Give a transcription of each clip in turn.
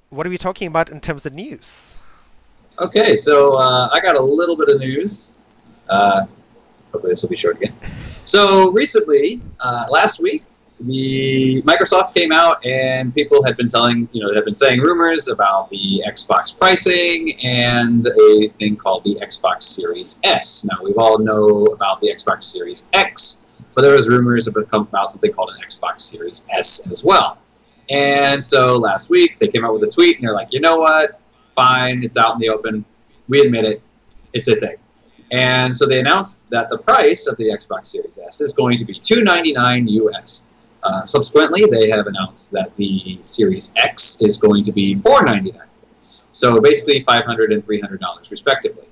what are we talking about in terms of news? Okay, so I got a little bit of news. Uh, Hopefully this will be short again. So recently, last week, the Microsoft came out and people had been had been saying rumors about the Xbox pricing and a thing called the Xbox Series S. Now we all know about the Xbox Series X, but there was rumors about something called an Xbox Series S as well. And so last week they came out with a tweet and they're like, you know what? Fine, it's out in the open. We admit it. It's a thing. And so they announced that the price of the Xbox Series S is going to be $299 US. Subsequently, they have announced that the Series X is going to be $499. So basically $500 and $300 respectively.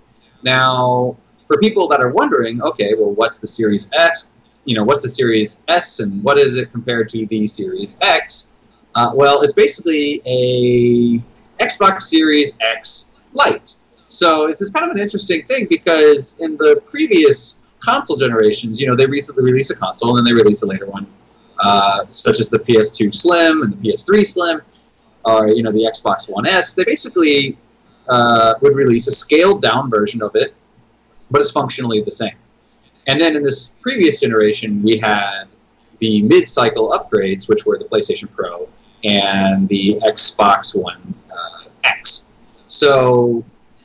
Now, for people that are wondering, okay, well, what's the Series X? What's the Series S and what is it compared to the Series X? Well, it's basically a Xbox Series X Lite. So this is kind of an interesting thing because in the previous console generations, they recently released a console and then they released a later one, such as the PS2 Slim and the PS3 Slim, or the Xbox One S. They basically would release a scaled down version of it, but it's functionally the same. And then in this previous generation, we had the mid-cycle upgrades, which were the PlayStation Pro and the Xbox One X. So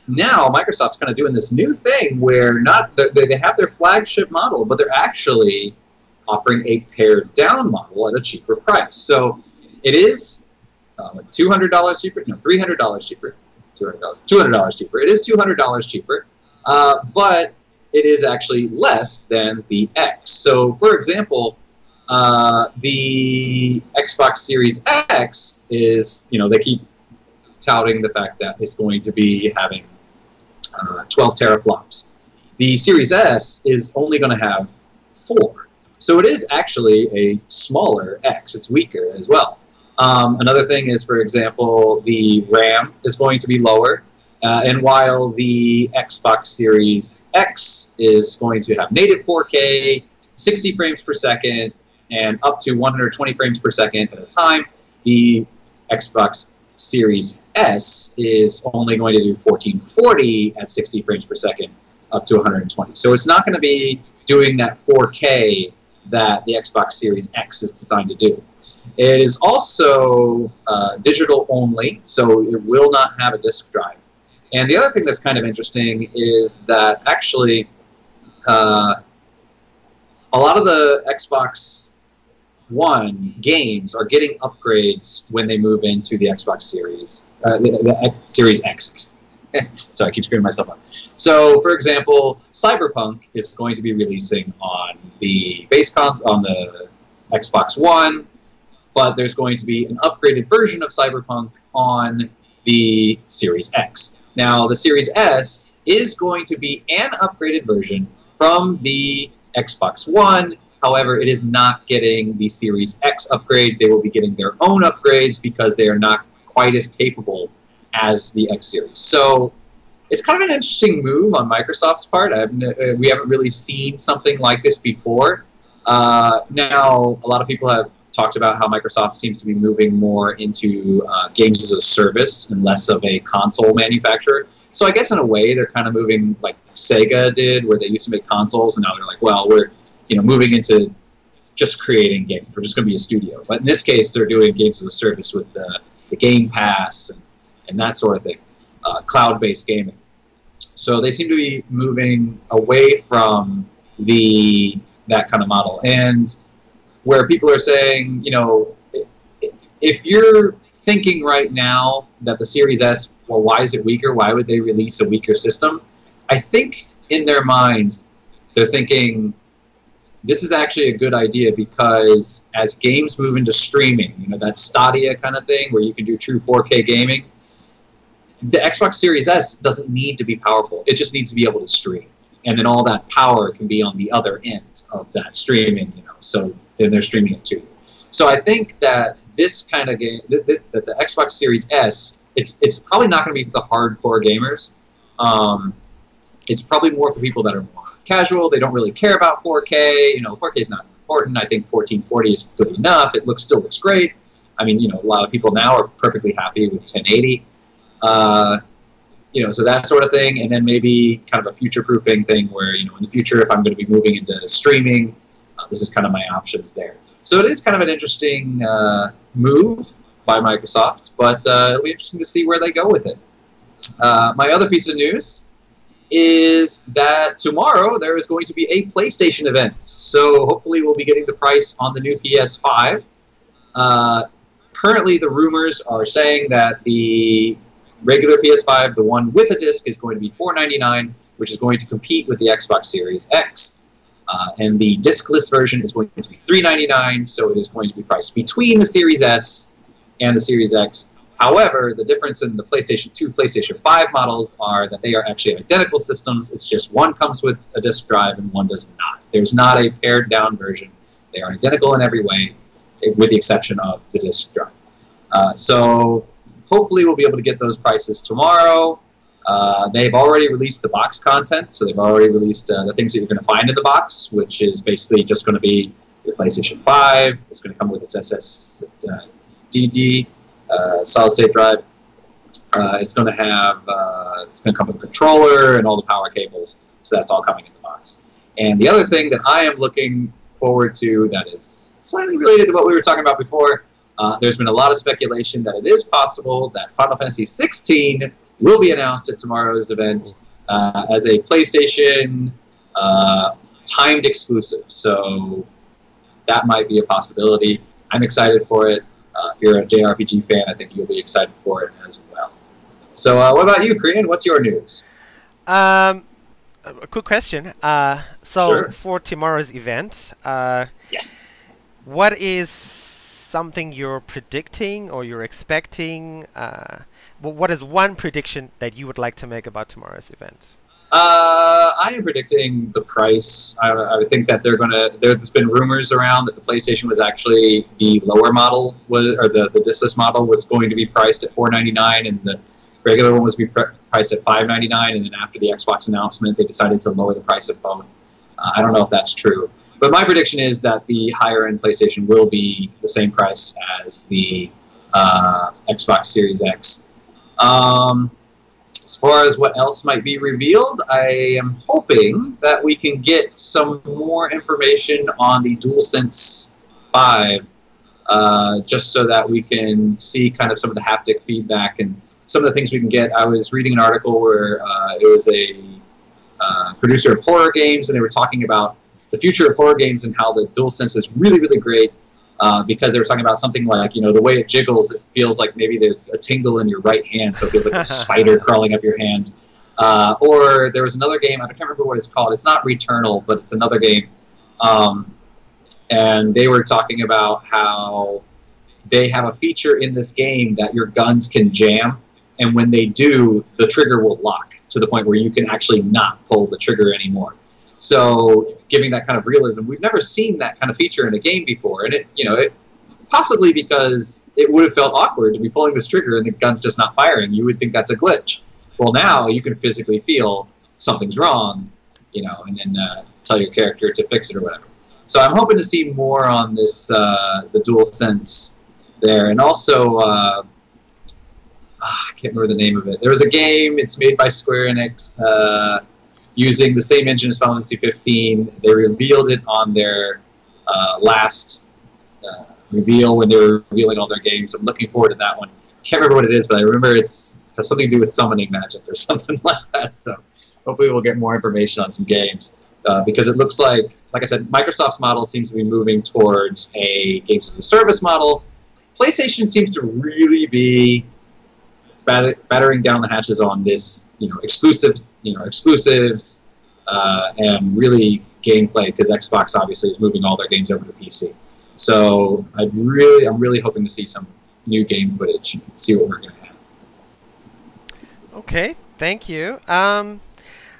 now Microsoft's kind of doing this new thing where they have their flagship model, but they're actually offering a pared down model at a cheaper price. So it is $200 cheaper, no, $300 cheaper, $200 cheaper. It is $200 cheaper, but it is actually less than the X. So for example, the Xbox Series X is, they keep touting the fact that it's going to be having 12 teraflops. The Series S is only going to have 4. So it is actually a smaller X. It's weaker as well. Another thing is, for example, the RAM is going to be lower. And while the Xbox Series X is going to have native 4K, 60 frames per second, and up to 120 frames per second at a time, the Xbox Series S is only going to do 1440 at 60 frames per second, up to 120. So it's not going to be doing that 4K that the Xbox Series X is designed to do. It is also digital only, so it will not have a disk drive. And the other thing that's kind of interesting is that actually a lot of the Xbox One games are getting upgrades when they move into the Xbox Series, the Series X. Sorry, I keep screwing myself up. So, for example, Cyberpunk is going to be releasing on the base console, on the Xbox One, but there's going to be an upgraded version of Cyberpunk on the Series X. Now, the Series S is going to be an upgraded version from the Xbox One. However, it is not getting the Series X upgrade. They will be getting their own upgrades because they are not quite as capable as the X Series. So it's kind of an interesting move on Microsoft's part. We haven't really seen something like this before. Now, a lot of people have talked about how Microsoft seems to be moving more into games as a service and less of a console manufacturer. So I guess in a way they're kind of moving like Sega did, where they used to make consoles, and now they're like, well, we're moving into just creating games. We're just going to be a studio. But in this case, they're doing games as a service with the Game Pass and that sort of thing, cloud-based gaming. So they seem to be moving away from that kind of model. And where people are saying, if you're thinking right now that the Series S, well, why is it weaker? Why would they release a weaker system? I think in their minds, they're thinking, this is actually a good idea because as games move into streaming, that Stadia kind of thing where you can do true 4K gaming, the Xbox Series S doesn't need to be powerful. It just needs to be able to stream. And then all that power can be on the other end of that streaming, so then they're streaming it to you. So I think that this kind of game, that the Xbox Series S, it's probably not going to be for the hardcore gamers. It's probably more for people that are more casual. They don't really care about 4K. 4K is not important. I think 1440 is good enough. It still looks great. I mean, a lot of people now are perfectly happy with 1080. So that sort of thing, and then maybe kind of a future-proofing thing where, in the future, if I'm going to be moving into streaming, this is kind of my options there. So it is kind of an interesting move by Microsoft, but it'll be interesting to see where they go with it. My other piece of news is that tomorrow there is going to be a PlayStation event. So hopefully we'll be getting the price on the new PS5. Currently the rumors are saying that the regular PS5, the one with a disc, is going to be $499, which is going to compete with the Xbox Series X. And the discless version is going to be $399, so it is going to be priced between the Series S and the Series X. However, the difference in the PlayStation 2, PlayStation 5 models are that they are actually identical systems. It's just one comes with a disc drive and one does not. There's not a pared down version. They are identical in every way, with the exception of the disc drive. So hopefully we'll be able to get those prices tomorrow. They've already released the box content, so they've already released the things that you're going to find in the box, which is basically just going to be your PlayStation 5. It's going to come with its SSD, solid-state drive. It's going to come with a controller and all the power cables, so that's all coming in the box. And the other thing that I am looking forward to that is slightly related to what we were talking about before, there's been a lot of speculation that it is possible that Final Fantasy 16 will be announced at tomorrow's event as a PlayStation timed exclusive. So that might be a possibility. I'm excited for it. If you're a JRPG fan, I think you'll be excited for it as well. So what about you, Crian? What's your news? A quick question. Sure. For tomorrow's event, Yes. what is something you're predicting or you're expecting? What is one prediction that you would like to make about tomorrow's event? I am predicting the price. I think that there's been rumors around that the PlayStation was actually the lower model, or the discless model was going to be priced at $499, and the regular one was priced at $599, and then after the Xbox announcement, they decided to lower the price of both. I don't know if that's true. But my prediction is that the higher-end PlayStation will be the same price as the Xbox Series X. As far as what else might be revealed, I am hoping that we can get some more information on the DualSense 5, just so that we can see kind of some of the haptic feedback and some of the things we can get. I was reading an article where it was a producer of horror games, and they were talking about the future of horror games and how the DualSense is really, really great. Because they were talking about something like, the way it jiggles, it feels like maybe there's a tingle in your right hand, so it feels like there's a spider crawling up your hand. Or there was another game, I can't remember what it's called. It's not Returnal, but it's another game. And they were talking about how they have a feature in this game that your guns can jam, and when they do, the trigger will lock to the point where you can actually not pull the trigger anymore. So, giving that kind of realism, we've never seen that kind of feature in a game before, and it possibly because it would have felt awkward to be pulling this trigger and the gun's just not firing. You would think that's a glitch. Well, now you can physically feel something's wrong, and then tell your character to fix it or whatever. So I'm hoping to see more on this, the DualSense there, and also I can't remember the name of it. There was a game. It's made by Square Enix. Using the same engine as Final Fantasy 15. They revealed it on their last reveal when they were revealing all their games. I'm looking forward to that one. Can't remember what it is, but I remember it has something to do with summoning magic or something like that. So hopefully we'll get more information on some games. Because it looks like I said, Microsoft's model seems to be moving towards a games as a service model. PlayStation seems to really be battering down the hatches on this, exclusives, and really gameplay, because Xbox obviously is moving all their games over to PC. So I'm really hoping to see some new game footage and see what we're going to have. Okay, thank you.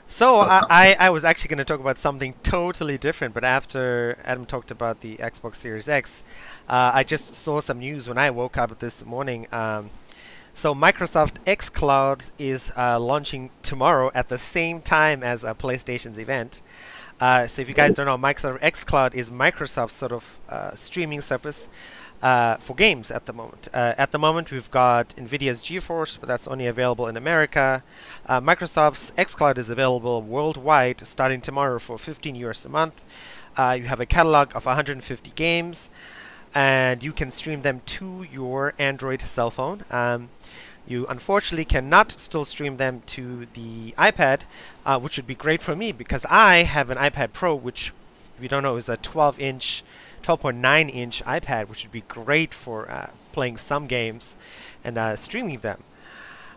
So I was actually going to talk about something totally different, but after Adam talked about the Xbox Series X, I just saw some news when I woke up this morning. So Microsoft xCloud is launching tomorrow at the same time as PlayStation's event. So if you guys don't know, Microsoft xCloud is Microsoft's sort of streaming service. for games at the moment. At the moment, we've got NVIDIA's GeForce, but that's only available in America. Microsoft's xCloud is available worldwide starting tomorrow for €15 a month. You have a catalog of 150 games, and you can stream them to your Android cell phone. You unfortunately cannot still stream them to the iPad, which would be great for me because I have an iPad Pro, which, if you don't know, is a 12.9-inch iPad, which would be great for playing some games and streaming them.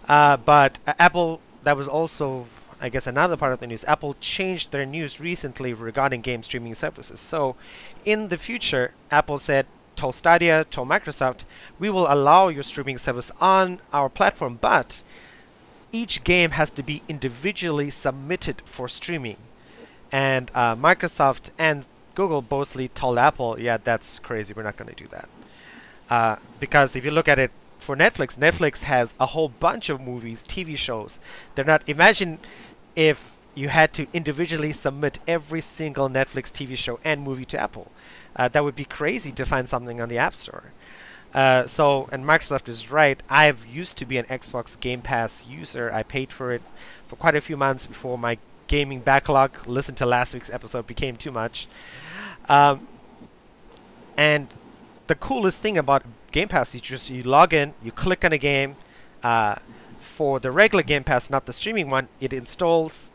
But Apple, that was also, I guess, another part of the news. Apple changed their news recently regarding game streaming services. So in the future, Apple told Stadia, told Microsoft, we will allow your streaming service on our platform, but each game has to be individually submitted for streaming. And Microsoft and Google bothly told Apple, yeah, that's crazy, we're not going to do that. Because if you look at it for Netflix, Netflix has a whole bunch of movies, TV shows. They're not, imagine if you had to individually submit every single Netflix TV show and movie to Apple. That would be crazy to find something on the App Store. And Microsoft is right. I've used to be an Xbox Game Pass user. I paid for it for quite a few months before my gaming backlog, listen to last week's episode, became too much. And the coolest thing about Game Pass is just you log in, you click on a game. For the regular Game Pass, not the streaming one, it installs.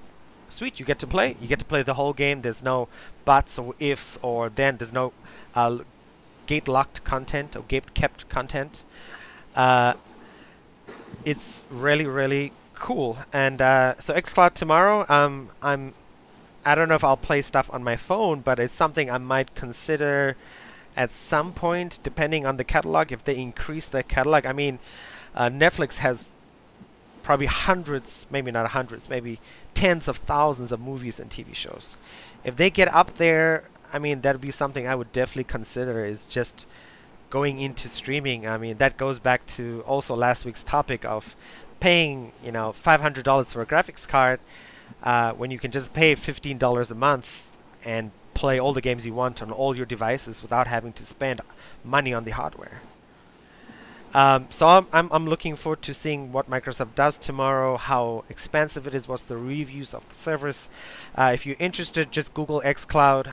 Sweet, you get to play. You get to play the whole game. There's no buts or ifs, or then there's no gate-locked content or gate-kept content. It's really, really cool. And so xCloud tomorrow, I don't know if I'll play stuff on my phone, but it's something I might consider at some point, depending on the catalog. If they increase the catalog, I mean, Netflix has probably hundreds, maybe not hundreds, maybe tens of thousands of movies and TV shows. If they get up there, I mean, that would be something I would definitely consider, is just going into streaming. I mean, that goes back to also last week's topic of paying, you know, $500 for a graphics card when you can just pay $15 a month and play all the games you want on all your devices without having to spend money on the hardware. So I'm looking forward to seeing what Microsoft does tomorrow, how expansive it is, what's the reviews of the service. If you're interested, just Google xCloud.